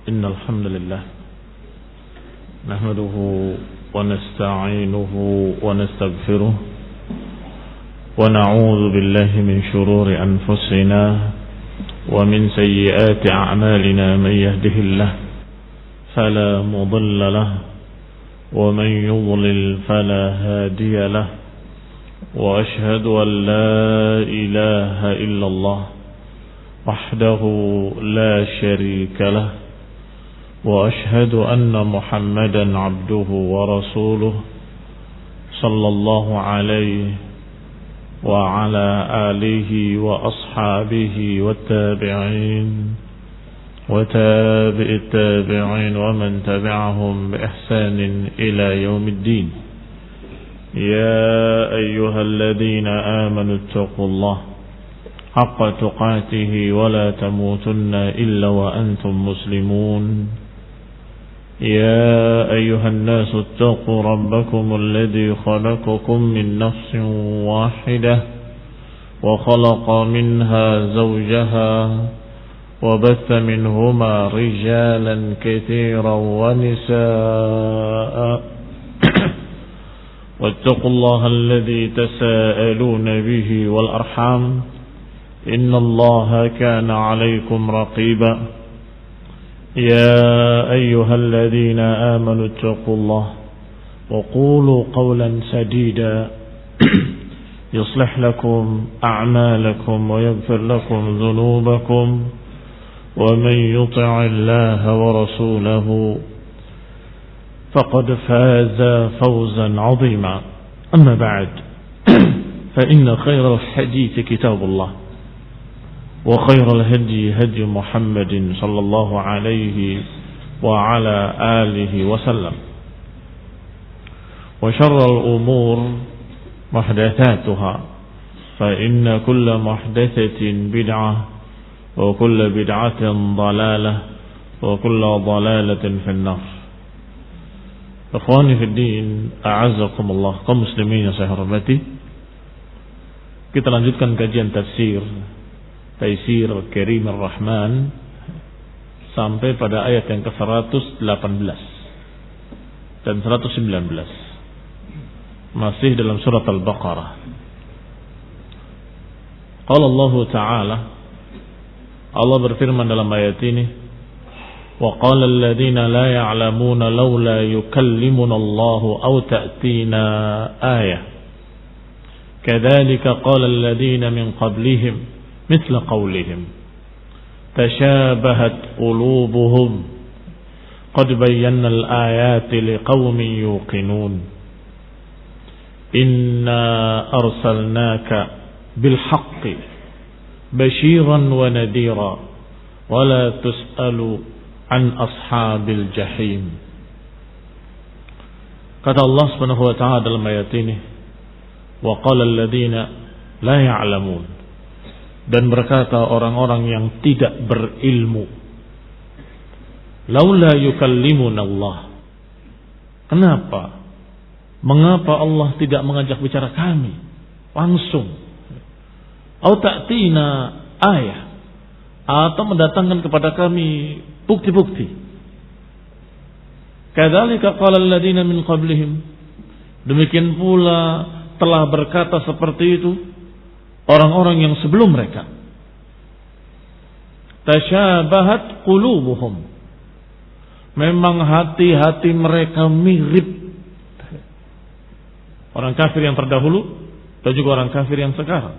إن الحمد لله نحمده ونستعينه ونستغفره ونعوذ بالله من شرور أنفسنا ومن سيئات أعمالنا من يهده الله فلا مضل له ومن يضلل فلا هادي له وأشهد أن لا إله إلا الله وحده لا شريك له وأشهد أن محمدا عبده ورسوله صلى الله عليه وعلى آله وأصحابه والتابعين وتابع التابعين ومن تبعهم بإحسان إلى يوم الدين. يا أيها الذين آمنوا اتقوا الله حق تقاته ولا تموتن إلا وأنتم مسلمون. يا أيها الناس اتقوا ربكم الذي خلقكم من نفس واحدة وخلق منها زوجها وبث منهما رجالا كثيرا ونساء واتقوا الله الذي تساءلون به والأرحام إن الله كان عليكم رقيبا. يا أيها الذين آمنوا اتقوا الله وقولوا قولا سديدا يصلح لكم أعمالكم ويغفر لكم ذنوبكم ومن يطع الله ورسوله فقد فاز فوزا عظيما. أما بعد فإن خير الحديث كتاب الله وخير الهدي هدي محمد صلى الله عليه وعلى آله وسلم وشر الأمور محدثاتها فإن كل محدثة بدعة وكل بدعة ضلالة وكل ضلالة في النار. Ikhwani fi din, a'azzakumullah, kaum muslimin yang saya hormati. Kita lanjutkan kajian tafsir Taisir Al-Karim Ar-Rahman sampai pada ayat yang ke-118 dan 119. Masih dalam surat Al-Baqarah. Qala Allah Ta'ala, Allah berfirman dalam ayat ini, wa qala alladhina la ya'lamuna laula yukallimuna Allah aw ta'tina ayah kadzalika qala alladhina min qablihim مثل قولهم تشابهت قلوبهم قد بينا الآيات لقوم يوقنون إنا أرسلناك بالحق بشيرا ونذيرا ولا تسأل عن أصحاب الجحيم. Kata Allah Subhanahu wa ta'ala dalam ayat ini, wa qala alladhina la ya'lamun, dan berkata orang-orang yang tidak berilmu, laula yukallimuna Allah, mengapa Allah tidak mengajak bicara kami langsung, au ta'tina ayah, atau mendatangkan kepada kami bukti-bukti. Kadzalika qala alladziina min qablihim, demikian pula telah berkata seperti itu orang-orang yang sebelum mereka. Tasyabahat qulubuhum, memang hati-hati mereka mirip. Orang kafir yang terdahulu dan juga orang kafir yang sekarang.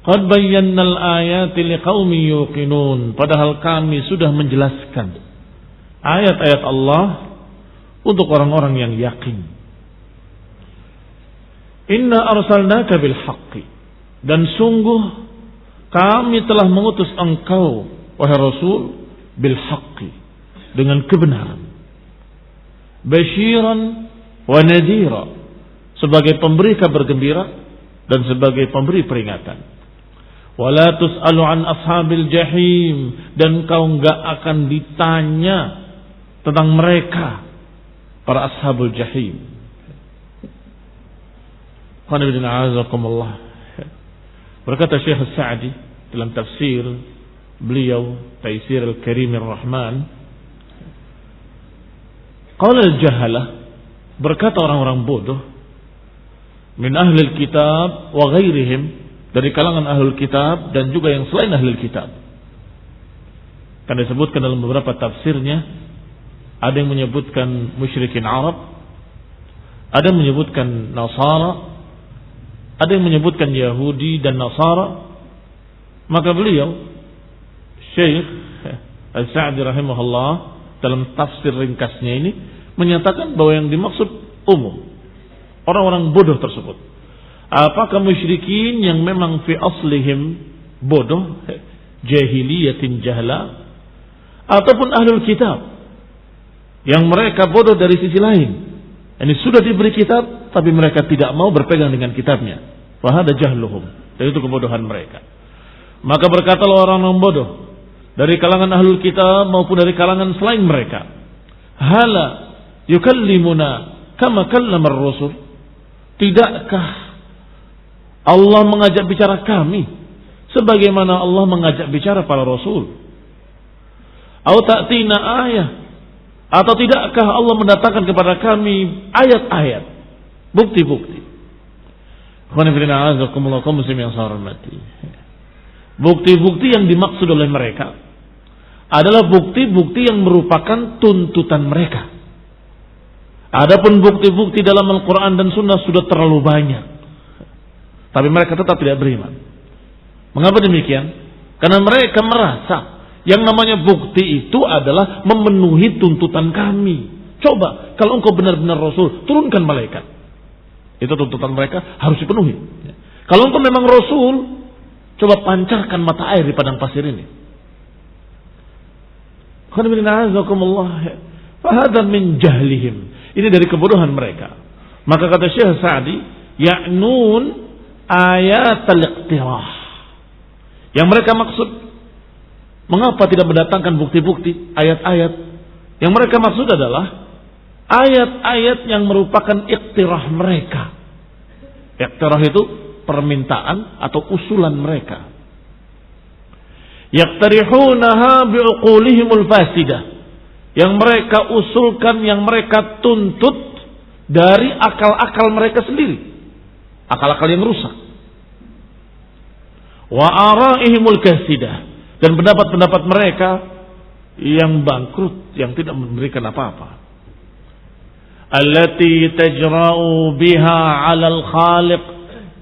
Qad bayyannal ayati liqaumin yuqinun, padahal kami sudah menjelaskan ayat-ayat Allah untuk orang-orang yang yakin. Inna arsalnaka bil haqqi, dan sungguh kami telah mengutus engkau wahai Rasul bil haqqi, dengan kebenaran, basyiran wa nadhira, sebagai pemberi kabar gembira dan sebagai pemberi peringatan. Wala tus'alu an ashabil jahim, dan kau enggak akan ditanya tentang mereka, para ashabul jahim. Qul inna a'azakumullah. Berkata Syekh As-Sa'di dalam tafsir beliau Taisir Al-Karim Ar-Rahman, Qala al-jahalah, berkata orang-orang bodoh, min ahlil kitab wa ghairihim, dari kalangan ahlul kitab dan juga yang selain ahlul kitab. Kan disebutkan dalam beberapa tafsirnya, ada yang menyebutkan musyrikin Arab, ada yang menyebutkan Nasara, ada yang menyebutkan Yahudi dan Nasara. Maka beliau Syekh Al-Sa'di rahimahullah dalam tafsir ringkasnya ini menyatakan bahwa yang dimaksud umum orang-orang bodoh tersebut. Apakah musyrikin yang memang fi aslihim bodoh, jahiliyatin jahla, ataupun ahlul kitab yang mereka bodoh dari sisi lain. Ini sudah diberi kitab tapi mereka tidak mau berpegang dengan kitabnya. Wa hada jahluhum. Dan itu kebodohan mereka. Maka berkatalah orang-orang bodoh dari kalangan ahlul kitab maupun dari kalangan selain mereka, hala yukallimuna kama kallamar rasul. Tidakkah Allah mengajak bicara kami sebagaimana Allah mengajak bicara para rasul? Au ta'tina ayah, atau tidakkah Allah mendatangkan kepada kami ayat-ayat, bukti-bukti? Bukti-bukti yang dimaksud oleh mereka adalah bukti-bukti yang merupakan tuntutan mereka. Adapun bukti-bukti dalam Al-Quran dan Sunnah sudah terlalu banyak, tapi mereka tetap tidak beriman. Mengapa demikian? Karena mereka merasa yang namanya bukti itu adalah memenuhi tuntutan kami. Coba, kalau engkau benar-benar Rasul, turunkan malaikat. Itu tuntutan mereka harus dipenuhi. Kalau engkau memang Rasul, coba pancarkan mata air di padang pasir ini. Fahadha min jahlihim. Ini dari kebodohan mereka. Maka kata Syekh Sa'di, ya'nun ayat al-iqtirah. Yang mereka maksud, mengapa tidak mendatangkan bukti-bukti, ayat-ayat? Yang mereka maksud adalah ayat-ayat yang merupakan iqtirah mereka. Iqtirah itu permintaan atau usulan mereka. Yaqtarihunaha bi'uqulihimul fasidah. Yang mereka usulkan, yang mereka tuntut dari akal-akal mereka sendiri. Akal-akal yang rusak. Wa ara'ihimul kasidah. Dan pendapat-pendapat mereka yang bangkrut, yang tidak memberikan apa-apa. Allati tajra'u biha 'alal khaliq,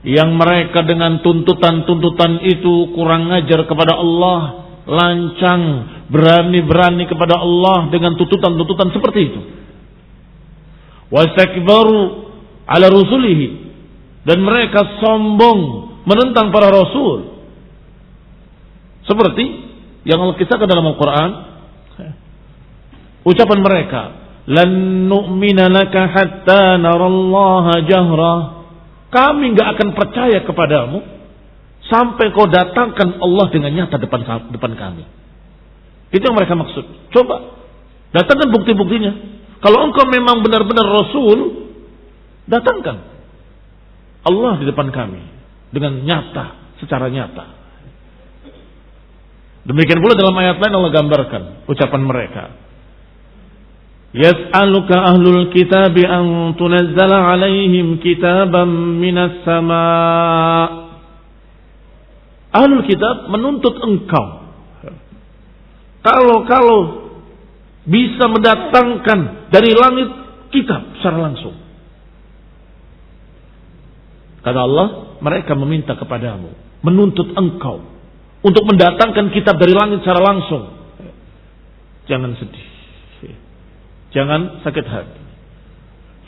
yang mereka dengan tuntutan-tuntutan itu kurang ajar kepada Allah, lancang, berani-berani kepada Allah dengan tuntutan-tuntutan seperti itu. Wastakbaru 'ala rusulihi, dan mereka sombong menentang para rasul. Seperti yang Allah kisahkan dalam Al-Quran, ucapan mereka, lan nu'mina laka hatta narallaha jahra. Kami enggak akan percaya kepadamu sampai kau datangkan Allah dengan nyata depan kami. Itu yang mereka maksud. Coba datangkan bukti-buktinya. Kalau engkau memang benar-benar Rasul, datangkan Allah di depan kami dengan nyata, secara nyata. Demikian pula dalam ayat lain Allah gambarkan ucapan mereka. Yas'aluka ahlul kitabi an tunazzala alaihim kitaban minas sama'. Ahlul kitab menuntut engkau, kalau bisa mendatangkan dari langit kitab secara langsung. Kata Allah, mereka meminta kepadamu, menuntut engkau untuk mendatangkan kitab dari langit secara langsung. Jangan sedih, jangan sakit hati.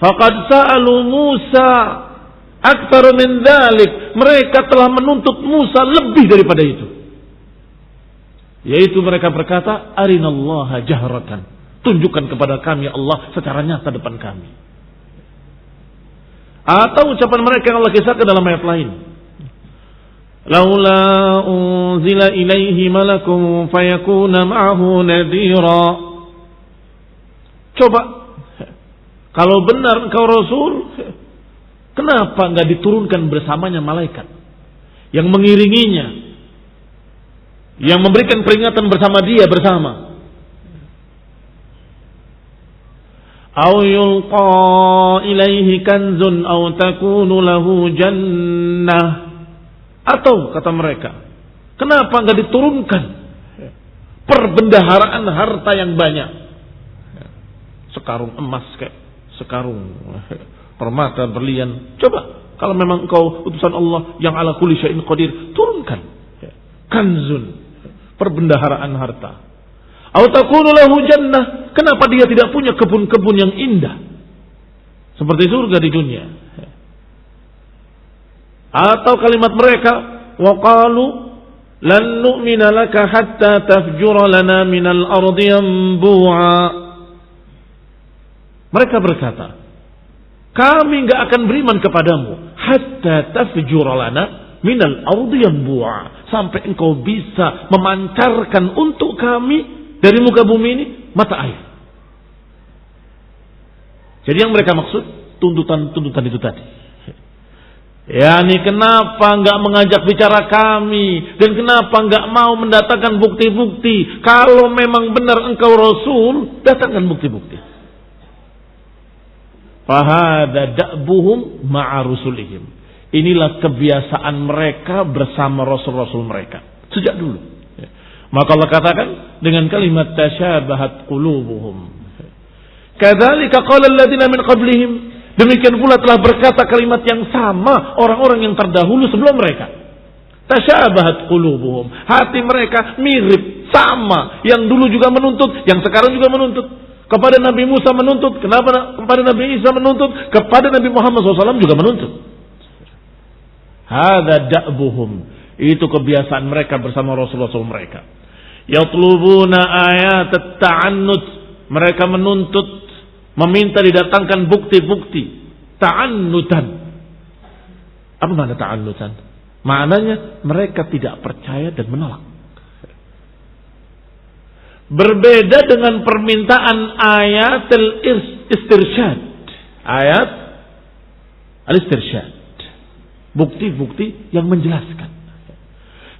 Faqad sa'alu Musa aktsar min dzalik. Mereka telah menuntut Musa lebih daripada itu. Yaitu mereka berkata, arinallaha jahratan. Tunjukkan kepada kami Allah secara nyata depan kami. Atau ucapan mereka yang Allah kisahkan dalam ayat lain. Laula unzila ilaihi malakum fayakuna ma'ahu nadhira. Coba, kalau benar engkau Rasul, kenapa enggak diturunkan bersamanya malaikat yang mengiringinya, yang memberikan peringatan bersama dia bersama? aw yulqa ilaihi kanzun aw takunu lahu jannah. Atau kata mereka, kenapa enggak diturunkan perbendaharaan harta yang banyak? Sekarung emas kayak sekarung permata berlian. Coba kalau memang engkau utusan Allah yang ala kulli syai'in qadir, turunkan kanzun, perbendaharaan harta. Aw takunu lahu jannah, kenapa dia tidak punya kebun-kebun yang indah seperti surga di dunia? Atau kalimat mereka, wa qalu lan nu'mina laka hatta tafjura lana minal ardi yanbu'a. Mereka berkata, kami enggak akan beriman kepadamu hatta tafjura lana minal ardi yanbu'a, sampai engkau bisa memancarkan untuk kami dari muka bumi ini mata air. Jadi yang mereka maksud tuntutan itu tadi. Yani kenapa enggak mengajak bicara kami, dan kenapa enggak mau mendatangkan bukti-bukti? Kalau memang benar engkau Rasul, datangkan bukti-bukti. Fahada da'buhum ma'a rusulihim. Inilah kebiasaan mereka bersama rasul-rasul mereka sejak dulu. Maka Allah katakan dengan kalimat tasyabahat qulubuhum. Kadzalika qala alladziina min qablihim. Demikian pula telah berkata kalimat yang sama orang-orang yang terdahulu sebelum mereka. Tasyabahat qulubuhum. Hati mereka mirip, sama. Yang dulu juga menuntut, yang sekarang juga menuntut. Kepada Nabi Musa menuntut, kenapa kepada Nabi Isa menuntut, kepada Nabi Muhammad SAW juga menuntut. Hada da'buhum. Itu kebiasaan mereka bersama Rasul-Rasul mereka. Yatlubuna ayat ta'annud. Mereka menuntut, meminta didatangkan bukti-bukti. Ta'annutan. Apa makna ta'annutan? Maknanya mereka tidak percaya dan menolak. Berbeda dengan permintaan ayat al-istirsyad. Ayat al-istirsyad. Bukti-bukti yang menjelaskan.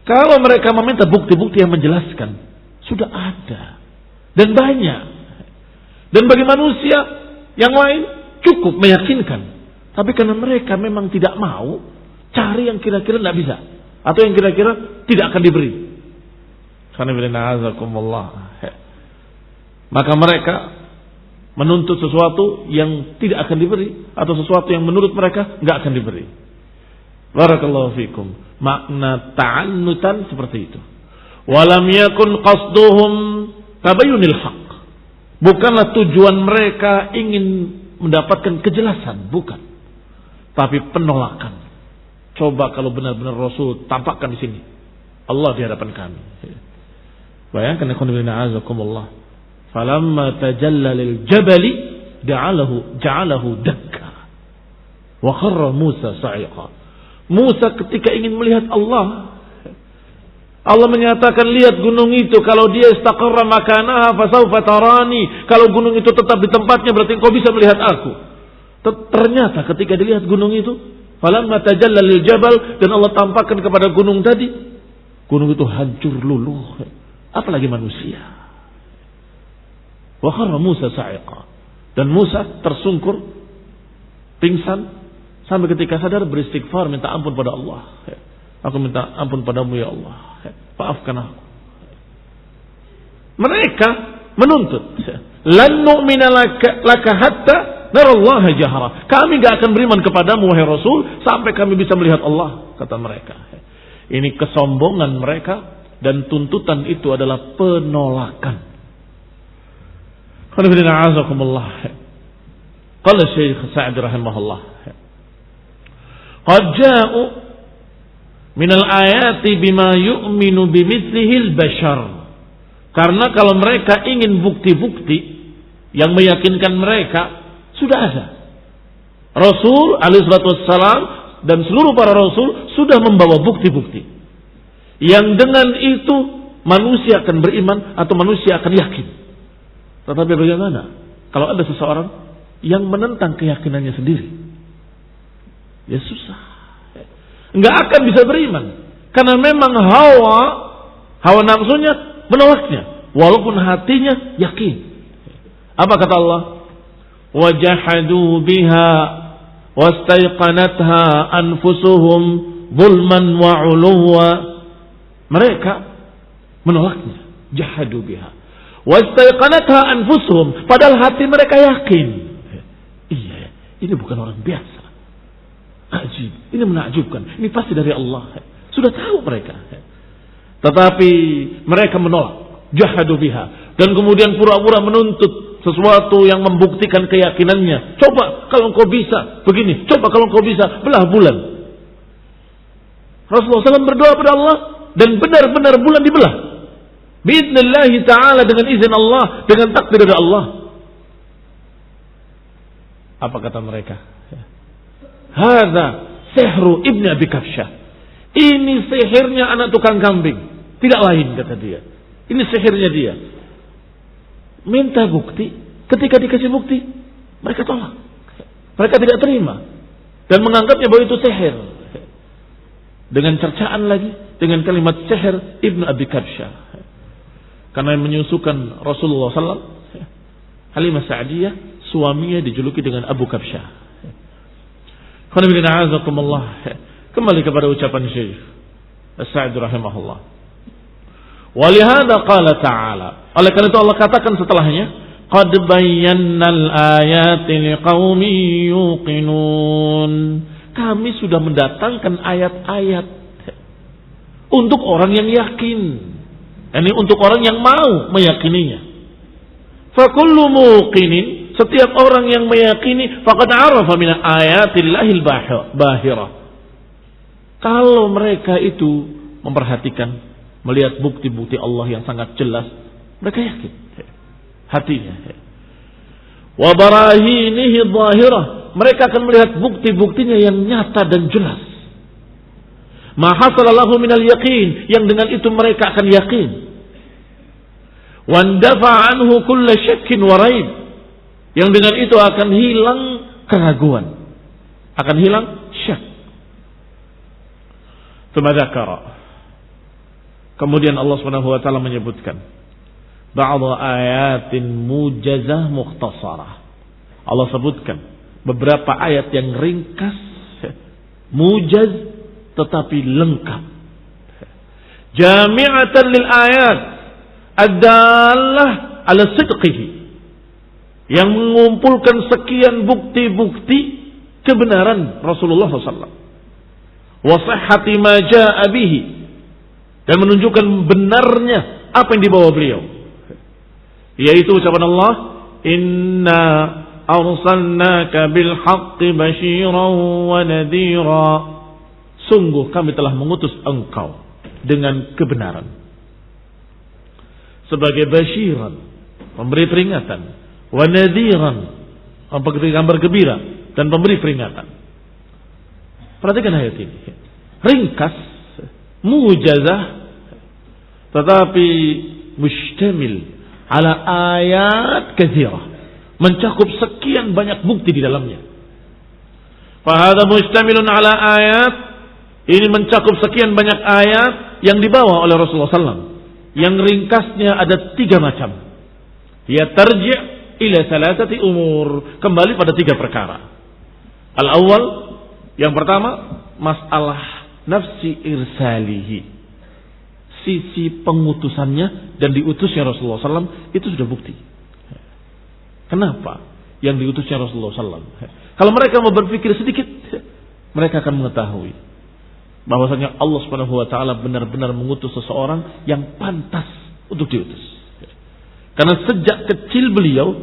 Kalau mereka meminta bukti-bukti yang menjelaskan, sudah ada. Dan banyak. Dan bagi manusia yang lain cukup meyakinkan. Tapi karena mereka memang tidak mau, cari yang kira-kira tidak bisa. Atau yang kira-kira tidak akan diberi. Maka mereka menuntut sesuatu yang tidak akan diberi, atau sesuatu yang menurut mereka tidak akan diberi. Barakallahu fikum. Makna ta'annutan seperti itu. Walam yakun qasduhum tabayyunil haqq. Bukanlah tujuan mereka ingin mendapatkan kejelasan, bukan. Tapi penolakan. Coba kalau benar-benar Rasul tampakkan di sini. Allah di hadapan kami. Bayangkan ikhwan fillah azakumullah. Falamma tajalla lil jabali ja'alahu dakka. Wa kharra Musa sa'iqa. Musa ketika ingin melihat Allah, Allah menyatakan, lihat gunung itu, kalau dia istaqarra makanaha fasawfa tarani. Kalau gunung itu tetap di tempatnya berarti engkau bisa melihat aku. Ternyata ketika dilihat gunung itu, falamma tajalla lil jabal, dan Allah tampakkan kepada gunung tadi, gunung itu hancur luluh. Apalagi manusia. Wa kharra Musa sa'iqa. Dan Musa tersungkur, pingsan, sampai ketika sadar beristighfar, minta ampun pada Allah. Aku minta ampun padamu ya Allah. Maafkan aku. Mereka menuntut. Lan nu'mina laka hatta narallaha jahra. Kami gak akan beriman kepadamu wahai Rasul sampai kami bisa melihat Allah, kata mereka. Ini kesombongan mereka, dan tuntutan itu adalah penolakan. Qala Syekh Sa'di rahimahullah, qad ja'u minal ayati bima yu'minu bimithlihi al-bashar. Karena kalau mereka ingin bukti-bukti yang meyakinkan mereka, sudah ada. Rasul alaihi salatu wassalam dan seluruh para rasul sudah membawa bukti-bukti yang dengan itu manusia akan beriman atau manusia akan yakin. Tetapi bagaimana kalau ada seseorang yang menentang keyakinannya sendiri? Ya susah. Enggak akan bisa beriman. Karena memang hawa nafsunya menolaknya. Walaupun hatinya yakin. Apa kata Allah? wajahadu biha wastaiqanatha anfusuhum zulman wa 'uluwa. Mereka menolaknya, jahadu biha wastaiqanatha anfusuhum, padahal hati mereka yakin. Iya, ini bukan orang biasa. Ajib, ini menakjubkan. Ini pasti dari Allah. Sudah tahu mereka. Tetapi mereka menolak, jahadu biha, dan kemudian pura-pura menuntut sesuatu yang membuktikan keyakinannya. Coba kalau engkau bisa begini, coba kalau engkau bisa belah bulan. Rasulullah SAW berdoa pada Allah dan benar-benar bulan dibelah. Biidznillah ta'ala, dengan izin Allah, dengan takdir dari Allah. Apa kata mereka? Hadza sihru Ibn Abi Kabsyah. Ini sihirnya anak tukang kambing, tidak lain, kata dia. Ini sihirnya dia. Minta bukti, ketika dikasih bukti mereka tolak. Mereka tidak terima dan menganggapnya bahwa itu sihir. Dengan cercaan lagi dengan kalimat sihir Ibn Abi Kabsyah. Karena menyusukan Rasulullah SAW, Halimah Sa'diyah, suaminya dijuluki dengan Abu Kabsyah. Kembali kepada ucapan Syekh As-Sa'di rahimahullah. Walihada qala ta'ala, oleh karena itu Allah katakan setelahnya, qad bayyannal ayati liqaumin yuqinun. Kami sudah mendatangkan ayat-ayat untuk orang yang yakin. Ini untuk orang yang mau meyakininya. Fakullu muqinin, setiap orang yang meyakini, faqad arafa min ayatillahil bahirah. Kalau mereka itu memperhatikan, melihat bukti-bukti Allah yang sangat jelas, mereka yakin hatinya. Wa barahinihi dhahirah, mereka akan melihat bukti-buktinya yang nyata dan jelas. Ma hasala lahu minal yaqin, yang dengan itu mereka akan yakin. Wan dafa anhu kullu syakkin wa raib, yang dengan itu akan hilang keraguan, akan hilang syak. Tsumadzakara, kemudian Allah Subhanahu wa taala menyebutkan ba'dha ayatin mujazah mukhtasarah. Allah sebutkan beberapa ayat yang ringkas, mujaz tetapi lengkap. Jami'atan lil ayat ad-dallah ala sidqihi, yang mengumpulkan sekian bukti-bukti kebenaran Rasulullah SAW. Wa sihhati ma jaa'a bihi, dan menunjukkan benarnya apa yang dibawa beliau. Yaitu ucapan Allah, inna arsalnaka bil haqqi basyiran wa nadhira. Sungguh kami telah mengutus engkau dengan kebenaran, sebagai basyiran, memberi peringatan, wa nadhiran, memberi kabar gembira dan memberi peringatan. Perhatikan ayat ini. Ringkas, mujazah, tetapi mustamil ala ayat katsirah, mencakup sekian banyak bukti di dalamnya. Fa hadza mustamilun ala ayat, ini mencakup sekian banyak ayat yang dibawa oleh Rasulullah SAW, yang ringkasnya ada 3 macam. Ya tarji' ila salasati umur, kembali pada 3 perkara. Al-awwal, yang pertama, masalah nafsi irsalihi, sisi pengutusannya dan diutusnya Rasulullah SAW, itu sudah bukti. Kenapa yang diutusnya Rasulullah SAW? Kalau mereka mau berpikir sedikit, mereka akan mengetahui bahwasanya Allah Subhanahu wa taala benar-benar mengutus seseorang yang pantas untuk diutus. Karena sejak kecil beliau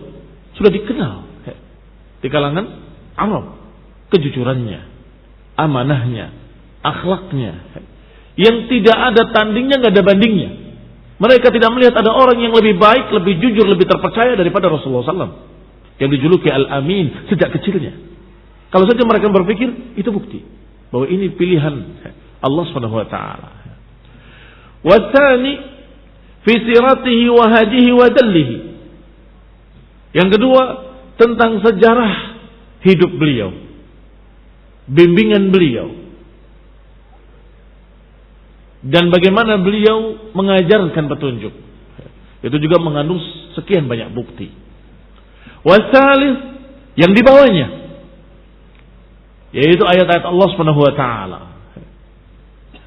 sudah dikenal di kalangan Arab, kejujurannya, amanahnya, akhlaknya, yang tidak ada tandingnya, nggak ada bandingnya. Mereka tidak melihat ada orang yang lebih baik, lebih jujur, lebih terpercaya daripada Rasulullah SAW, yang dijuluki Al-Amin sejak kecilnya. Kalau saja mereka berpikir, itu bukti bahwa ini pilihan Allah Subhanahu wa taala. Wa tsani fi siratihi wa hadihi wa dallihi. Yang kedua, tentang sejarah hidup beliau, bimbingan beliau, dan bagaimana beliau mengajarkan petunjuk. Itu juga mengandung sekian banyak bukti. Wa tsalits yang di bawahnya, yaitu ayat-ayat Allah Subhanahu wa taala.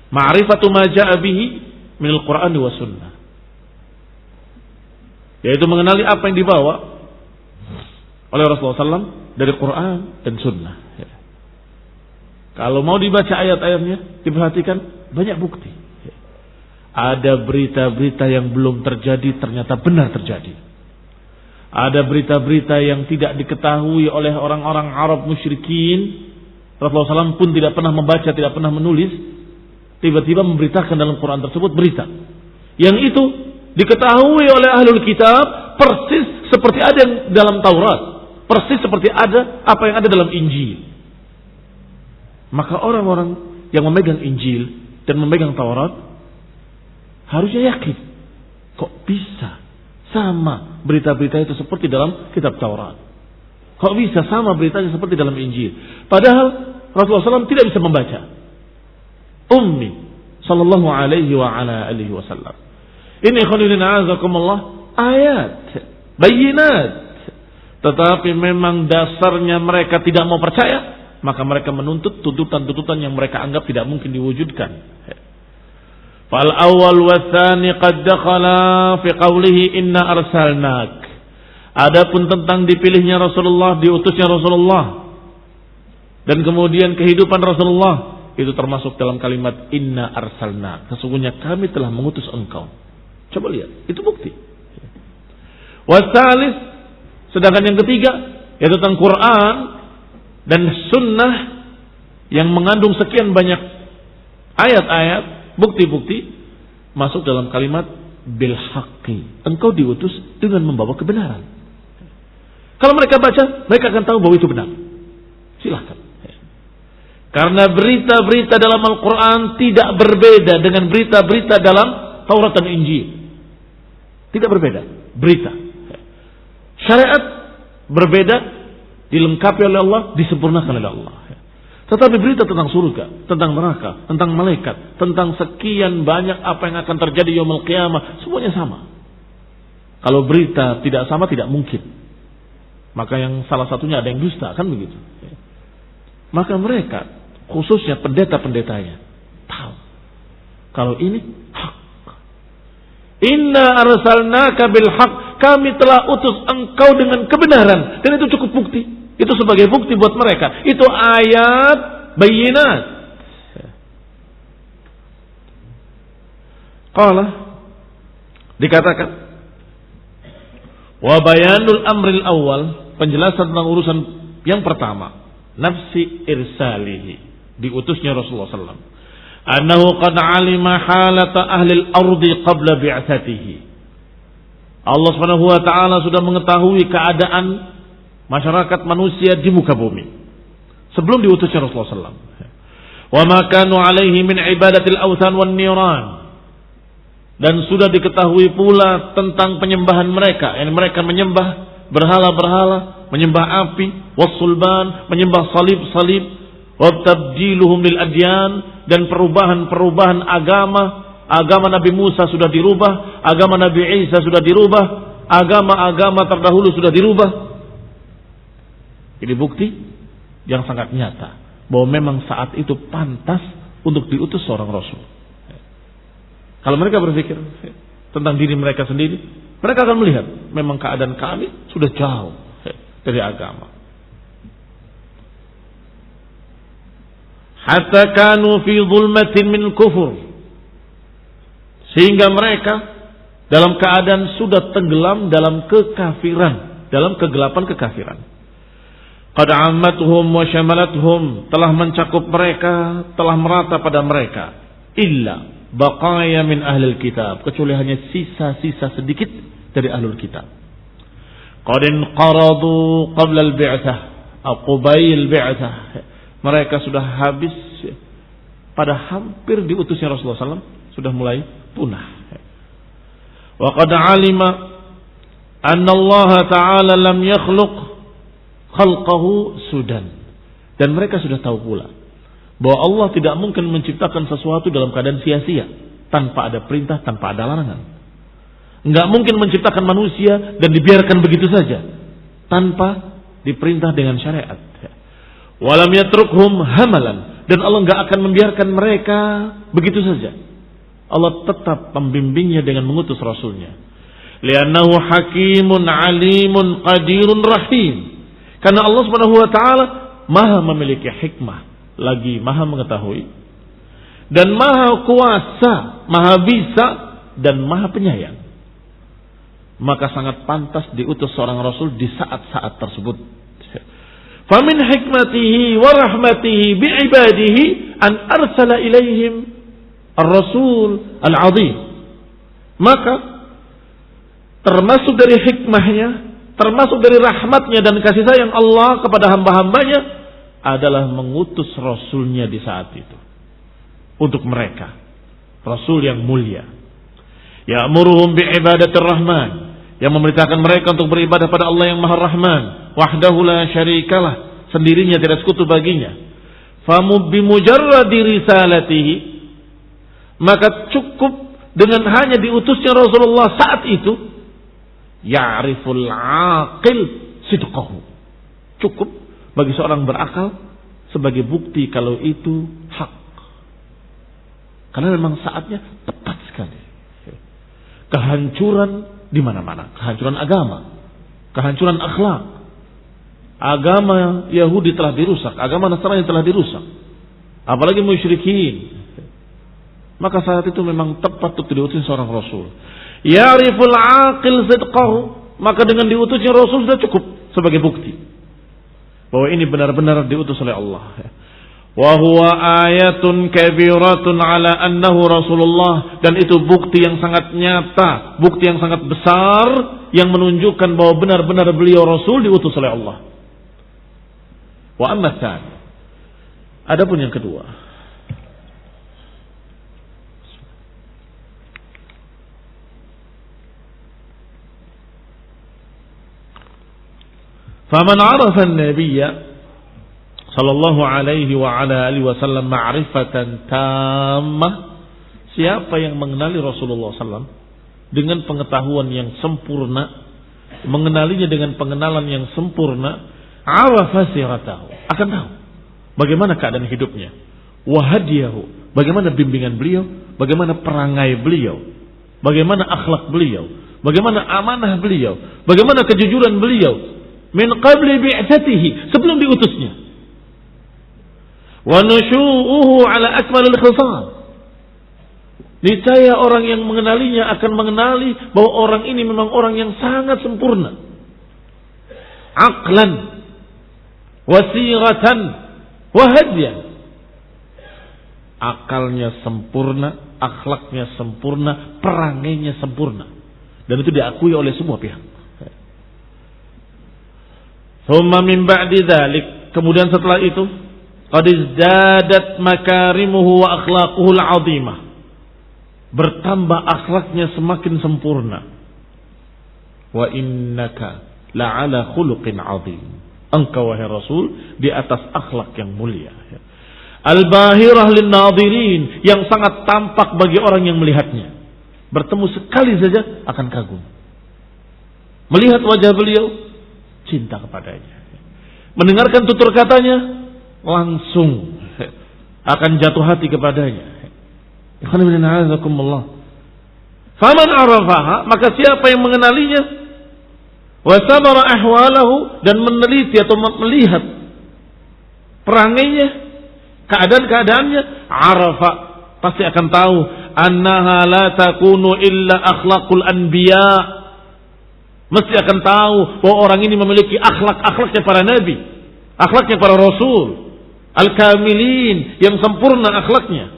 Ma'rifatu ma jaa'a bihi min al-Qur'an wa sunnah. Yaitu mengenali apa yang dibawa oleh Rasulullah SAW dari Quran dan Sunnah. Kalau mau dibaca ayat-ayatnya, diperhatikan banyak bukti. Ada berita-berita yang belum terjadi ternyata benar terjadi. Ada berita-berita yang tidak diketahui oleh orang-orang Arab musyrikin. Rasulullah SAW pun tidak pernah membaca, tidak pernah menulis. Tiba-tiba memberitakan dalam Quran tersebut berita. Yang itu diketahui oleh ahlul kitab persis seperti ada yang dalam Taurat. Persis seperti ada apa yang ada dalam Injil. Maka orang-orang yang memegang Injil dan memegang Taurat harusnya yakin. Kok bisa sama berita-berita itu seperti dalam kitab Taurat? Kok bisa sama beritanya seperti dalam Injil? Padahal Rasulullah SAW tidak bisa membaca. Ummi sallallahu alaihi wa ala alihi wasallam. Ini khonilin a'azakumullah ayat bayinat. Tetapi memang dasarnya mereka tidak mau percaya. Maka mereka menuntut tuntutan-tuntutan yang mereka anggap tidak mungkin diwujudkan. Fal awal wa tsani qad dakhala fi qawlihi inna arsalnak. Adapun tentang dipilihnya Rasulullah, diutusnya Rasulullah, dan kemudian kehidupan Rasulullah, itu termasuk dalam kalimat inna arsalnak. Sesungguhnya kami telah mengutus engkau. Coba lihat, itu bukti. Wasalis, sedangkan yang ketiga yaitu tentang Quran dan Sunnah yang mengandung sekian banyak ayat-ayat, bukti-bukti, masuk dalam kalimat bil haqqi. Engkau diutus dengan membawa kebenaran. Kalau mereka baca, mereka akan tahu bahwa itu benar. Silahkan. Karena berita-berita dalam Al-Quran tidak berbeda dengan berita-berita dalam Taurat dan Injil. Tidak berbeda. Berita. Syariat berbeda, dilengkapi oleh Allah, disempurnakan oleh Allah. Tetapi berita tentang surga, tentang neraka, tentang malaikat, tentang sekian banyak apa yang akan terjadi yaumul qiyamah, semuanya sama. Kalau berita tidak sama, tidak mungkin. Maka yang salah satunya ada yang dusta, kan begitu. Maka mereka, khususnya pendeta-pendetanya, tahu kalau ini hak. Inna arsalnaka bil haq. Kami telah utus engkau dengan kebenaran. Dan itu cukup bukti. Itu sebagai bukti buat mereka. Itu ayat bayinat. Qala, dikatakan, wa bayanul amril awal, penjelasan tentang urusan yang pertama, nafsi irsalihi, diutusnya Rasulullah SAW. Annahu qad alima halata ahli al-ardi qabla bi'atsatihi. Allah Subhanahu wa taala sudah mengetahui keadaan masyarakat manusia di muka bumi sebelum diutusnya Rasulullah SAW. Wa ma kanu alaihi min ibadatil awthan wan niran. Dan sudah diketahui pula tentang penyembahan mereka, yang mereka menyembah berhala-berhala, menyembah api, wassulban, menyembah salib-salib, wa tabdiluhum lil adyan, dan perubahan-perubahan agama Nabi Musa sudah dirubah, agama Nabi Isa sudah dirubah, agama-agama terdahulu sudah dirubah. Ini bukti yang sangat nyata bahwa memang saat itu pantas untuk diutus seorang Rasul. Kalau mereka berpikir tentang diri mereka sendiri, mereka akan melihat memang keadaan kami sudah jauh dari agama. Hatta kanu fi zulmatin min kufur, sehingga mereka dalam keadaan sudah tenggelam dalam kekafiran, dalam kegelapan kekafiran. Qad ammatuhum wa syamalathum, telah mencakup mereka, telah merata pada mereka. Illa baqaya min ahlil kitab, kecuali hanya sisa-sisa sedikit dari ahlul kitab. Qad inqaradu qabla al-bi'tsah atau qubayl bi'tsah, mereka sudah habis pada hampir diutusnya Rasulullah SAW, sudah mulai punah. Wa qad alima anna Allah Ta'ala lam yakhluq khalqahu sudan, dan mereka sudah tahu pula bahwa Allah tidak mungkin menciptakan sesuatu dalam keadaan sia-sia, tanpa ada perintah, tanpa ada larangan. Enggak mungkin menciptakan manusia dan dibiarkan begitu saja tanpa diperintah dengan syariat. Walam yatrukhum hamalan, dan Allah enggak akan membiarkan mereka begitu saja. Allah tetap membimbingnya dengan mengutus rasulnya. Li'annahu hakimun alimun qadirun rahim. Karena Allah Subhanahu wa taala Maha memiliki hikmah, lagi Maha mengetahui, dan Maha kuasa, Maha bisa, dan Maha penyayang. Maka sangat pantas diutus seorang rasul di saat-saat tersebut. Famin hikmatihi wa rahmatihi bi'ibadihi an arsala ilaihim ar-rasul al-azim. Maka termasuk dari hikmahnya, termasuk dari rahmatnya dan kasih sayang Allah kepada hamba-hambanya adalah mengutus rasulnya di saat itu untuk mereka, rasul yang mulia, ya'muruhum bi'ibadatir rahman, yang memerintahkan mereka untuk beribadah pada Allah yang Maha Rahman, wahdahu la syarikalah, sendirinya tidak sekutu baginya. Famu bimujarradi risalatihi, maka cukup dengan hanya diutusnya Rasulullah saat itu, ya'riful aqil sidqahu, cukup bagi seorang berakal sebagai bukti kalau itu hak. Karena memang saatnya tepat sekali. Kehancuran di mana-mana, kehancuran agama, kehancuran akhlak. Agama Yahudi telah dirusak, agama Nasrani telah dirusak, apalagi musyrikin. Maka saat itu memang tepat untuk diutus seorang rasul. Ya'riful aqil sidqahu, maka dengan diutusnya rasul sudah cukup sebagai bukti bahwa ini benar-benar diutus oleh Allah. Wa huwa ayatun kabiratun ala annahu Rasulullah, dan itu bukti yang sangat nyata, bukti yang sangat besar yang menunjukkan bahwa benar-benar beliau Rasul diutus oleh Allah. Wa amma tsani, adapun yang kedua, faman 'arafa an-nabiyya sallallahu alaihi wa ala alihi wasallam ma'rifatan tammah, siapa yang mengenali Rasulullah sallam dengan pengetahuan yang sempurna, mengenalinya dengan pengenalan yang sempurna, arafa siratahu, akan tahu bagaimana keadaan hidupnya, wa hadiyahu, bagaimana bimbingan beliau, bagaimana perangai beliau, bagaimana akhlak beliau, bagaimana amanah beliau, bagaimana kejujuran beliau min qabli bi'tsatihi, sebelum diutusnya. Wa nusyu'uhu ala akmalil khisal, niscaya orang yang mengenalinya akan mengenali bahwa orang ini memang orang yang sangat sempurna, aqlan wasiratan wahadian, akalnya sempurna, akhlaknya sempurna, perangainya sempurna, dan itu diakui oleh semua pihak. Thumma min ba'di dzalik, kemudian setelah itu, qad izdadat makarimuhu wa akhlaquhu al-'azimah, bertambah akhlaknya semakin sempurna. Wa innaka la'ala khuluqin 'azim, engkau wahai Rasul di atas akhlak yang mulia, al-bahirah lin-nadhirin, yang sangat tampak bagi orang yang melihatnya. Bertemu sekali saja akan kagum, melihat wajah beliau cinta kepadanya, mendengarkan tutur katanya langsung akan jatuh hati kepadanya. Faman arafaha, maka siapa yang mengenalinya, wa sabara ahwalahu, dan meneliti atau melihat perangainya, keadaan-keadaannya, arafa, pasti akan tahu annaha la takunu illa akhlaqul anbiya, mesti akan tahu bahwa orang ini memiliki akhlak-akhlaknya para nabi, akhlaknya para rasul al-kamilin, yang sempurna akhlaknya.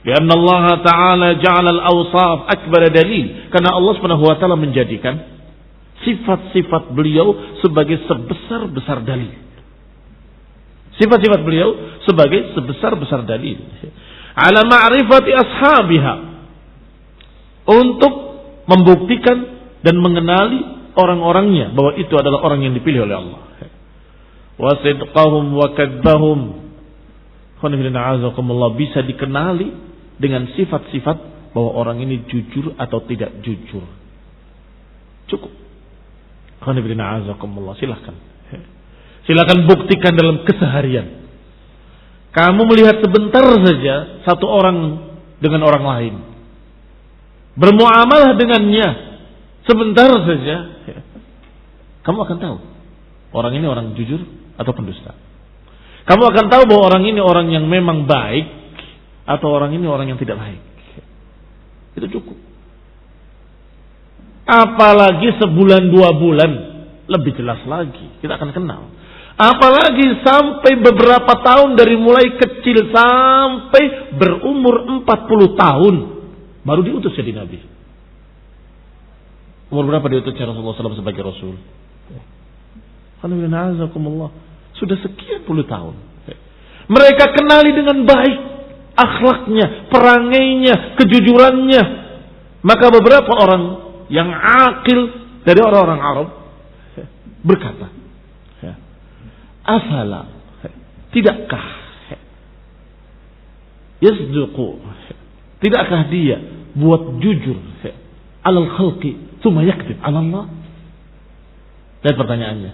Karena Allah Ta'ala ja'ala al-awsaf akbar dalil, karena Allah Subhanahu wa taala menjadikan sifat-sifat beliau sebagai sebesar-besar dalil. Sifat-sifat beliau sebagai sebesar-besar dalil. Ala ma'rifati ashabiha, untuk membuktikan dan mengenali orang-orangnya bahwa itu adalah orang yang dipilih oleh Allah. Wa sidqahum wa kadzbahum, bisa dikenali dengan sifat-sifat bahwa orang ini jujur atau tidak jujur. Cukup. Silahkan. Silakan buktikan dalam keseharian. Kamu melihat sebentar saja satu orang dengan orang lain, bermuamalah dengannya sebentar saja, kamu akan tahu orang ini orang jujur atau pendusta. Kamu akan tahu bahwa orang ini orang yang memang baik atau orang ini orang yang tidak baik. Itu cukup. Apalagi sebulan 2 bulan, lebih jelas lagi kita akan kenal. Apalagi sampai beberapa tahun, dari mulai kecil sampai berumur 40 tahun baru diutus jadi nabi. Umur berapa diutusnya Rasulullah SAW sebagai Rasul? Alhamdulillah, sudah sekian puluh tahun. Mereka kenali dengan baik akhlaknya, perangainya, kejujurannya. Maka beberapa orang yang akil dari orang-orang Arab berkata, afala, tidakkah yasduqu, tidakkah dia buat jujur alal khalqi tsumma yakdzib ala Allah? Dan pertanyaannya,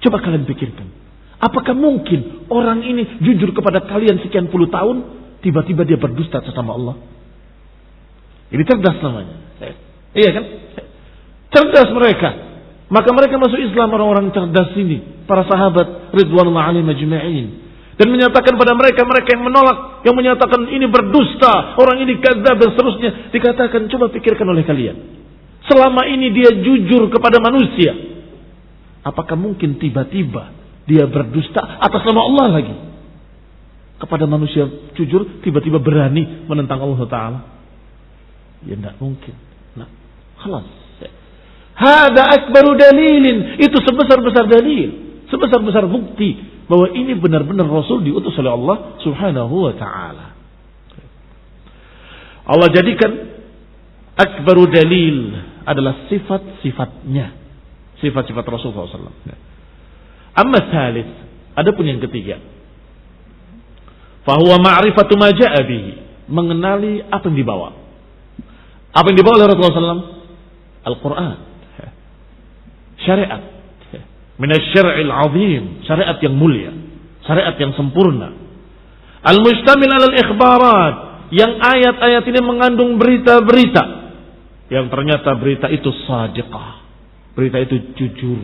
coba kalian pikirkan, apakah mungkin orang ini jujur kepada kalian sekian puluh tahun, tiba-tiba dia berdusta sesama Allah? Ini cerdas namanya. Iya kan? Cerdas mereka. Maka mereka masuk Islam, orang-orang cerdas ini, para sahabat ridwanullah alaihim ajma'in, dan menyatakan pada mereka yang menolak, yang menyatakan ini berdusta, orang ini kadzdzab dan seterusnya, dikatakan coba pikirkan oleh kalian, selama ini dia jujur kepada manusia, apakah mungkin tiba-tiba dia berdusta atas nama Allah lagi? Kepada manusia jujur, tiba-tiba berani menentang Allah Ta'ala? Ya tidak mungkin. Nah, khalas. Hada akbaru dalilin, itu sebesar-besar dalil, sebesar-besar bukti bahwa ini benar-benar Rasul diutus oleh Allah Subhanahu wa taala. Allah jadikan akbaru dalil adalah sifat-sifatnya, sifat-sifat Rasulullah SAW. Amma tsalits, adapun yang ketiga, fahuwa ma'rifatu ma ja'a bihi, mengenali apa yang dibawa. Apa yang dibawa oleh Rasulullah SAW? Al-Quran, syariat, minasyar'il azim, syariat yang mulia, syariat yang sempurna. Al-mustamil 'alal ikhbarat, yang ayat-ayat ini mengandung berita-berita yang ternyata berita itu shadiqah, berita itu jujur.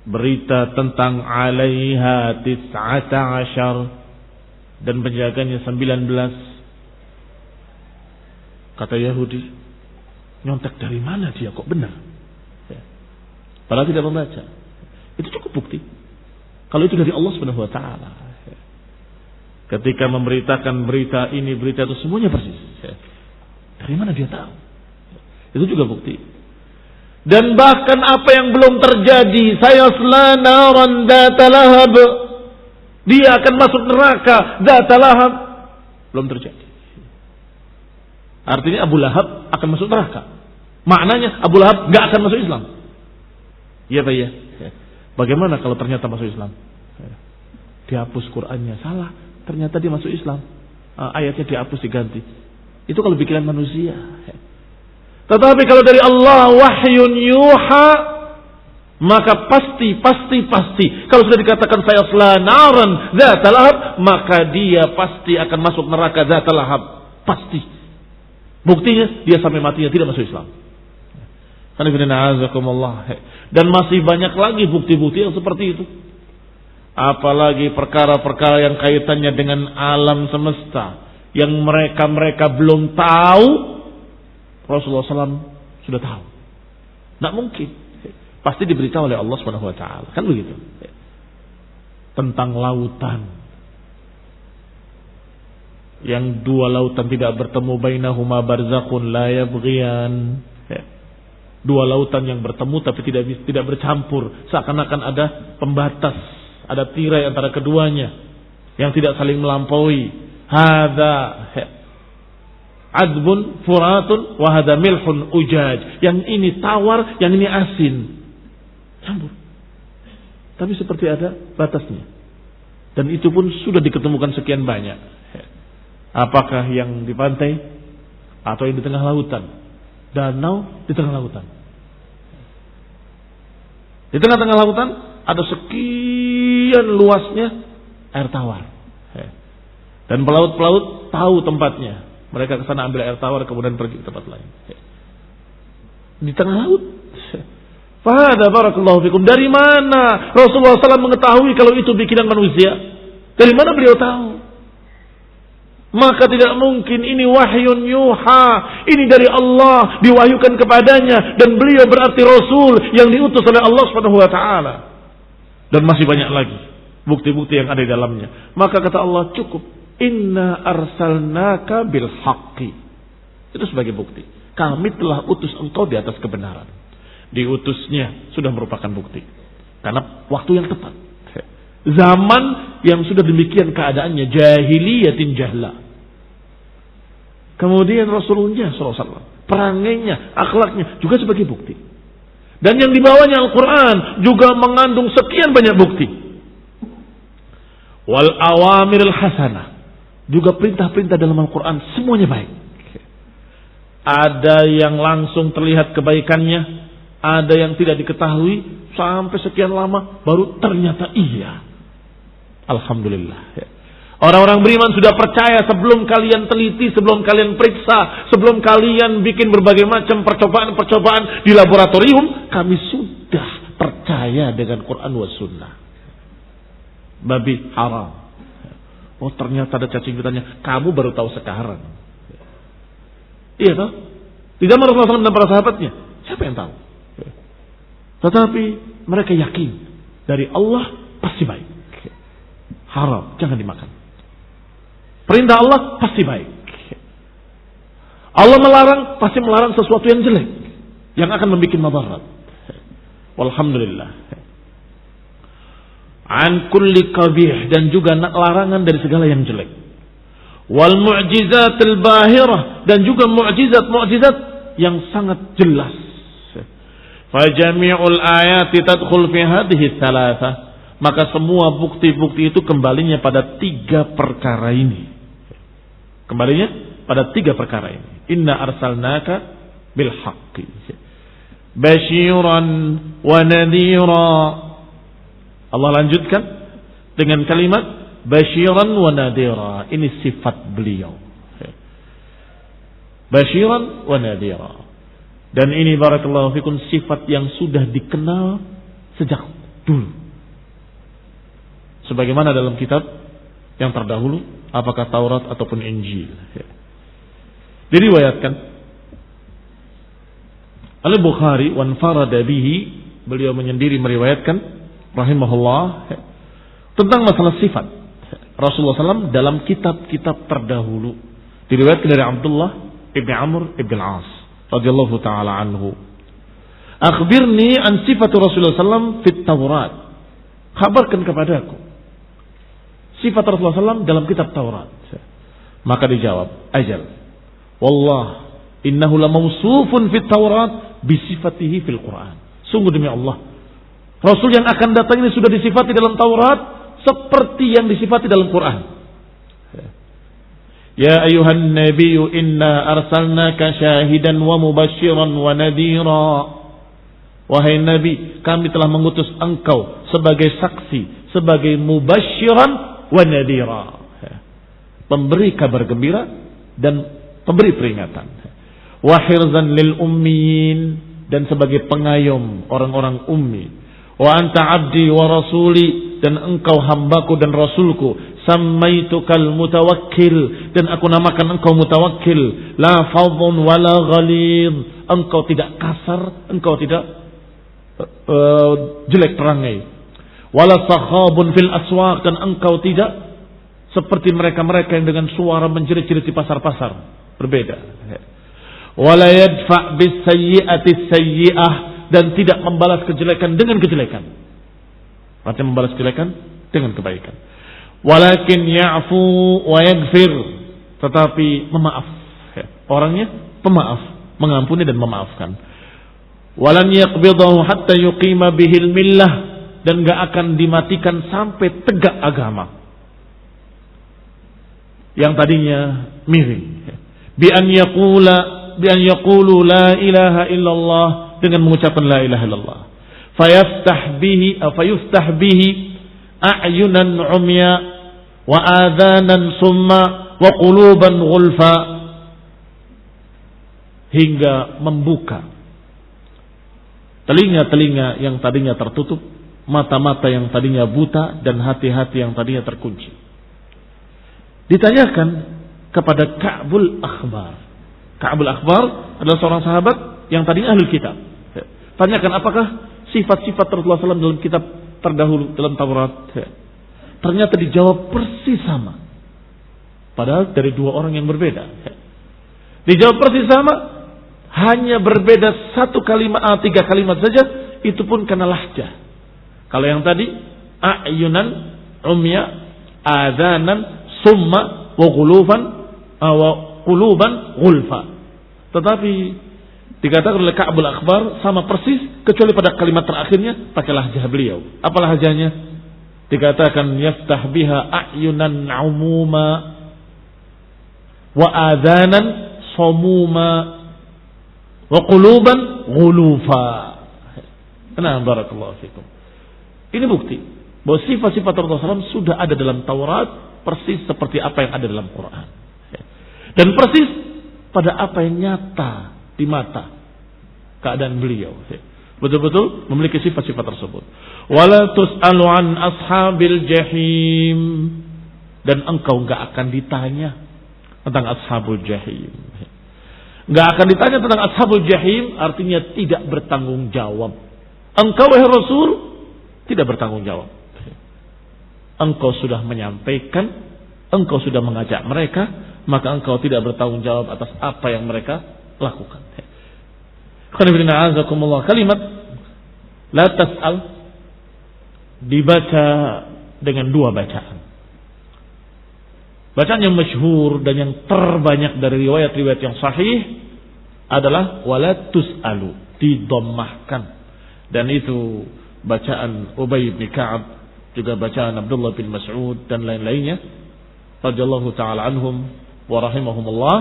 Berita tentang 'alaiha 19 dan penjaganya 19. Kata Yahudi, nyontek dari mana dia kok benar? Padahal tidak membaca. Itu cukup bukti kalau itu dari Allah Subhanahu wa taala. Ketika memberitakan berita ini, berita itu, semuanya persis. Dari mana dia tahu? Itu juga bukti. Dan bahkan apa yang belum terjadi, sayasla naran dzata lahab, dia akan masuk neraka dzata lahab, belum terjadi. Artinya Abu Lahab akan masuk neraka. Maknanya Abu Lahab gak akan masuk Islam. Iya Pak ya. Bagaimana kalau ternyata masuk Islam? Dihapus Qur'annya, salah. Ternyata dia masuk Islam. Ayatnya dihapus, diganti. Itu kalau pikiran manusia. Tetapi kalau dari Allah wahyun yuha, maka pasti. Kalau sudah dikatakan sayasla naran dzata lahab, maka dia pasti akan masuk neraka dzata lahab. Pasti. Buktinya dia sampai matinya tidak masuk Islam. Dan masih banyak lagi bukti-bukti yang seperti itu. Apalagi perkara-perkara yang kaitannya dengan alam semesta, yang mereka belum tahu, Rasulullah SAW sudah tahu. Tidak mungkin. Pasti diberitahu oleh Allah Subhanahu wa taala. Kan begitu. Tentang lautan, yang dua lautan tidak bertemu, bainahuma barzakhun la yabghiyan. Dua lautan yang bertemu tapi tidak bercampur, seakan-akan ada pembatas, ada tirai antara keduanya yang tidak saling melampaui. Hadza adbun furatun wa hadza milhun ujaj. Yang ini tawar, yang ini asin. Campur. Tapi seperti ada batasnya. Dan itu pun sudah diketemukan sekian banyak. Apakah yang di pantai atau yang di tengah lautan? Danau di tengah lautan. Di tengah-tengah lautan ada sekian luasnya air tawar. Dan pelaut-pelaut tahu tempatnya. Mereka ke sana ambil air tawar kemudian pergi ke tempat lain. Di tengah laut. Fahada barakallahu fikum. Dari mana Rasulullah SAW mengetahui kalau itu bikinan manusia? Dari mana beliau tahu? Maka tidak mungkin ini wahyun yuha. Ini dari Allah diwahyukan kepadanya. Dan beliau berarti Rasul yang diutus oleh Allah SWT. Dan masih banyak lagi bukti-bukti yang ada di dalamnya. Maka kata Allah cukup. Inna arsalnaka bil haqqi. Itu sebagai bukti. Kami telah utus engkau di atas kebenaran. Diutusnya sudah merupakan bukti. Karena waktu yang tepat. Zaman yang sudah demikian keadaannya. Jahiliyatin jahla. Kemudian Rasulullah SAW. Perangainya, akhlaknya juga sebagai bukti. Dan yang dibawanya Al-Quran juga mengandung sekian banyak bukti. Wal awamiril hasanah. Juga perintah-perintah dalam Al-Quran semuanya baik. Ada yang langsung terlihat kebaikannya. Ada yang tidak diketahui. Sampai sekian lama baru ternyata iya. Alhamdulillah. Orang-orang beriman sudah percaya sebelum kalian teliti, sebelum kalian periksa, sebelum kalian bikin berbagai macam percobaan-percobaan di laboratorium. Kami sudah percaya dengan Quran wa Sunnah. Babi haram. Oh ternyata ada cacing fitannya. Kamu baru tahu sekarang. Iya toh? Tidak Rasulullah SAW dan para sahabatnya. Siapa yang tahu? Tetapi mereka yakin dari Allah pasti baik. Haram, jangan dimakan. Perintah Allah pasti baik. Allah melarang, pasti melarang sesuatu yang jelek, yang akan membuat madarat. Walhamdulillah. An kulli qabih, dan juga larangan dari segala yang jelek. Wal mu'jizatil bahirah, dan juga mu'jizat yang sangat jelas. Fa jami'ul ayati tadkhul fi hadhihi thalathah. Maka semua bukti-bukti itu kembalinya pada 3 perkara ini. Kembalinya pada 3 perkara ini. Inna arsalnaka bil haqqi basyiran wa nadhira. Allah lanjutkan dengan kalimat basyiran wa nadhira. Ini sifat beliau. Basyiran wa nadhira. Dan ini barakallahu fikum sifat yang sudah dikenal sejak dulu. Sebagaimana dalam kitab yang terdahulu, apakah Taurat ataupun Injil. Diriwayatkan oleh Bukhari wan farada bihi, beliau menyendiri meriwayatkan rahimahullah tentang masalah sifat Rasulullah SAW dalam kitab-kitab terdahulu. Diriwayatkan dari Abdullah ibn Amr ibn al-As radhiyallahu taala anhu. Akhbirni an sifat Rasulullah SAW fit Taurat. Kabarkan kepadaku sifat Rasulullah SAW dalam kitab Taurat. Maka dijawab, ajal. Wallah, innahu lamawsufun fit Taurat bisifatihi fil Quran. Sungguh demi Allah, Rasul yang akan datang ini sudah disifati dalam Taurat seperti yang disifati dalam Quran. Ya ayuhan nabiyyu inna arsalnaka syahidan wa mubasyiran wa nadhira. Wahai Nabi, kami telah mengutus engkau sebagai saksi, sebagai mubasyiran wa nadhira, pemberi kabar gembira dan pemberi peringatan. Wa hirzan lil ummiyin, dan sebagai pengayom orang-orang ummi. Wa anta abdi wa rasuli, dan engkau hambaku dan rasulku. Sammaitukal mutawakkil, dan aku namakan engkau mutawakkil. La fadhun wala ghalid, engkau tidak kasar, engkau tidak jelek perangai. Wala sakhabun fil aswaq, dan engkau tidak seperti mereka-mereka yang dengan suara menjerit-jerit di pasar-pasar. Berbeda. Wala yadfa' bis sayyi'ati sayyi'ah, dan tidak membalas kejelekan dengan kejelekan. Artinya membalas kejelekan dengan kebaikan. Walakin ya'fu wa yaghfir, tetapi memaaf. Orangnya pemaaf, mengampuni dan memaafkan. Walan yaqbidahu hatta yuqima bihil millah, dan gak akan dimatikan sampai tegak agama yang tadinya miring. Bi an yaqulu la ilaha illallah, dengan mengucapkan la ilaha illallah. fayuftah bihi a'yunan umya wa adhanan summa wa quluban ghulfa, hingga membuka telinga-telinga yang tadinya tertutup, mata-mata yang tadinya buta, dan hati-hati yang tadinya terkunci. Ditanyakan kepada Ka'bul Akhbar. Ka'bul Akhbar adalah seorang sahabat yang tadinya ahli kitab. Tanyakan apakah sifat-sifat Rasulullah SAW dalam kitab terdahulu, dalam Taurat. Ternyata dijawab persis sama. Padahal dari dua orang yang berbeda. Dijawab persis sama, hanya berbeda satu kalimat, tiga kalimat saja, itu pun karena lahjah. Kalau yang tadi, a'yunan umya, adhanan summa wa quluban ghulfa. Tetapi dikatakan oleh Ka'bul Akhbar sama persis, kecuali pada kalimat terakhirnya pakai lahjah beliau. Apa lahjahnya? Dikatakan yaftah biha a'yunan umuma wa adhanan somuma wa quluban ghulufa. Nah, barakallahu fikum. Ini bukti bahwa sifat-sifat Rasulullah SAW sudah ada dalam Taurat, persis seperti apa yang ada dalam Quran. Dan persis pada apa yang nyata di mata keadaan beliau. Betul-betul memiliki sifat-sifat tersebut. Wala tus'alu an ashabil jahim, dan engkau enggak akan ditanya tentang ashabul jahim. Enggak akan ditanya tentang ashabul jahim, artinya tidak bertanggung jawab. Engkau wahai Rasul tidak bertanggung jawab. Engkau sudah menyampaikan, engkau sudah mengajak mereka, maka engkau tidak bertanggung jawab atas apa yang mereka lakukan. Kalimat la tas'al dibaca dengan dua bacaan. Bacaan yang masyhur dan yang terbanyak dari riwayat-riwayat yang sahih adalah wala tus'alu, didommahkan. Dan itu bacaan Ubay bin Ka'ab, juga bacaan Abdullah bin Mas'ud dan lain-lainnya radhiyallahu taala anhum wa rahimahumullah,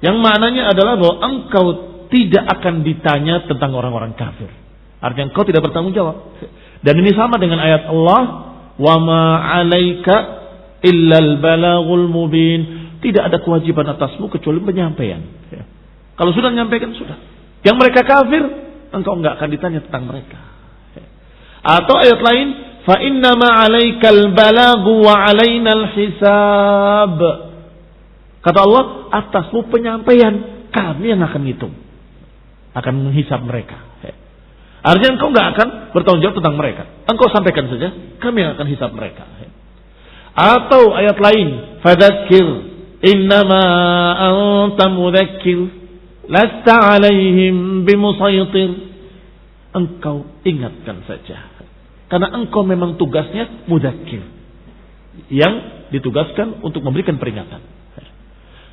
yang maknanya adalah bahwa engkau tidak akan ditanya tentang orang-orang kafir. Artinya engkau tidak bertanggung jawab. Dan ini sama dengan ayat Allah, wa ma 'alaika illal balaghul mubin. Tidak ada kewajiban atasmu kecuali penyampaian. Kalau sudah menyampaikan, sudah. Yang mereka kafir, engkau enggak akan ditanya tentang mereka. Atau ayat lain, fa inna ma 'alaikal balaghu wa 'alainal hisab. Kata Allah, atasmu penyampaian, kami yang akan hitung, akan menghisab mereka. Artinya engkau enggak akan bertanggung jawab tentang mereka. Engkau sampaikan saja, kami yang akan hisab mereka. Atau ayat lain, fadzakir innama anta mudzakir lasta 'alaihim bimusaytir. Engkau ingatkan saja, karena engkau memang tugasnya mudzakir, yang ditugaskan untuk memberikan peringatan.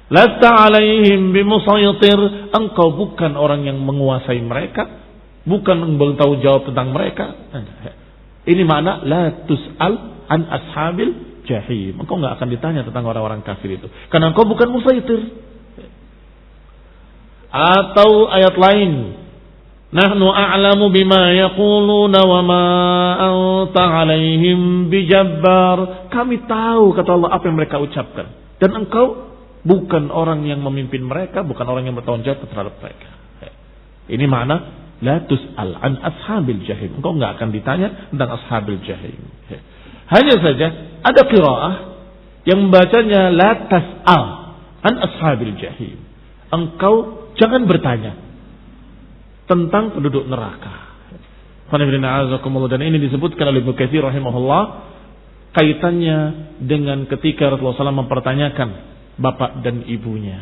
Lasta 'alaihim bimusaytir. Engkau bukan orang yang menguasai mereka, bukan bertanggung jawab tentang mereka. Ini makna la tus'al an ashabil jahim. Engkau enggak akan ditanya tentang orang-orang kafir itu, karena engkau bukan musaytir. Atau ayat lain, nahnu a'lamu bima yaquluna wa ma anta 'alaihim bijabbar. Kami tahu, kata Allah, apa yang mereka ucapkan, dan engkau bukan orang yang memimpin mereka, bukan orang yang bertanggung jawab terhadap mereka. Ini makna la tus'al an ashabil jahim. Engkau enggak akan ditanya tentang ashabil jahim. Hanya saja ada qiraah yang membacanya la tas'al an ashabil jahim. Engkau jangan bertanya tentang penduduk neraka. Dan ini disebutkan oleh Ibnu Katsir rahimahullah, kaitannya dengan ketika Rasulullah SAW mempertanyakan bapak dan ibunya.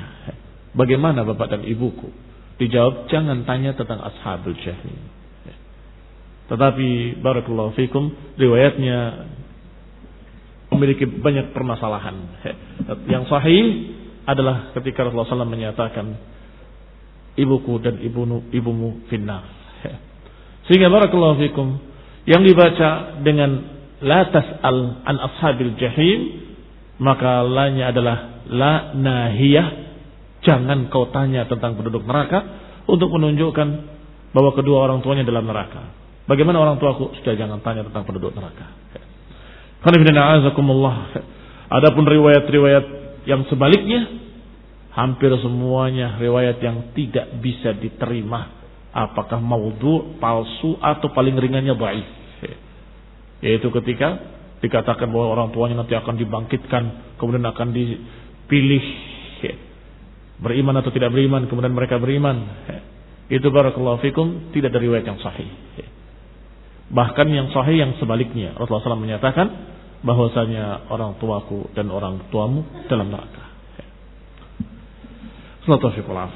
Bagaimana bapak dan ibuku? Dijawab, jangan tanya tentang ashabul jahim. Tetapi barakallahu fikum, riwayatnya memiliki banyak permasalahan. Yang sahih adalah ketika Rasulullah SAW menyatakan ibuku dan ibumu finnar. Sehingga barakallahu fikum, yang dibaca dengan la tas'al an ashabil jahim, maka lanya adalah la nahiyah, jangan kau tanya tentang penduduk neraka, untuk menunjukkan bahwa kedua orang tuanya dalam neraka. Bagaimana orang tuaku? Sudah jangan tanya tentang penduduk neraka. Adapun riwayat-riwayat yang sebaliknya, hampir semuanya riwayat yang tidak bisa diterima. Apakah maudhu, palsu, atau paling ringannya dhaif. Yaitu ketika dikatakan bahwa orang tuanya nanti akan dibangkitkan, kemudian akan dipilih beriman atau tidak beriman, kemudian mereka beriman. Itu barakallahu fikum tidak dari riwayat yang sahih. Bahkan yang sahih yang sebaliknya, Rasulullah SAW menyatakan bahwasanya orang tuaku dan orang tuamu dalam neraka. Sallallahu alaihi wasallam.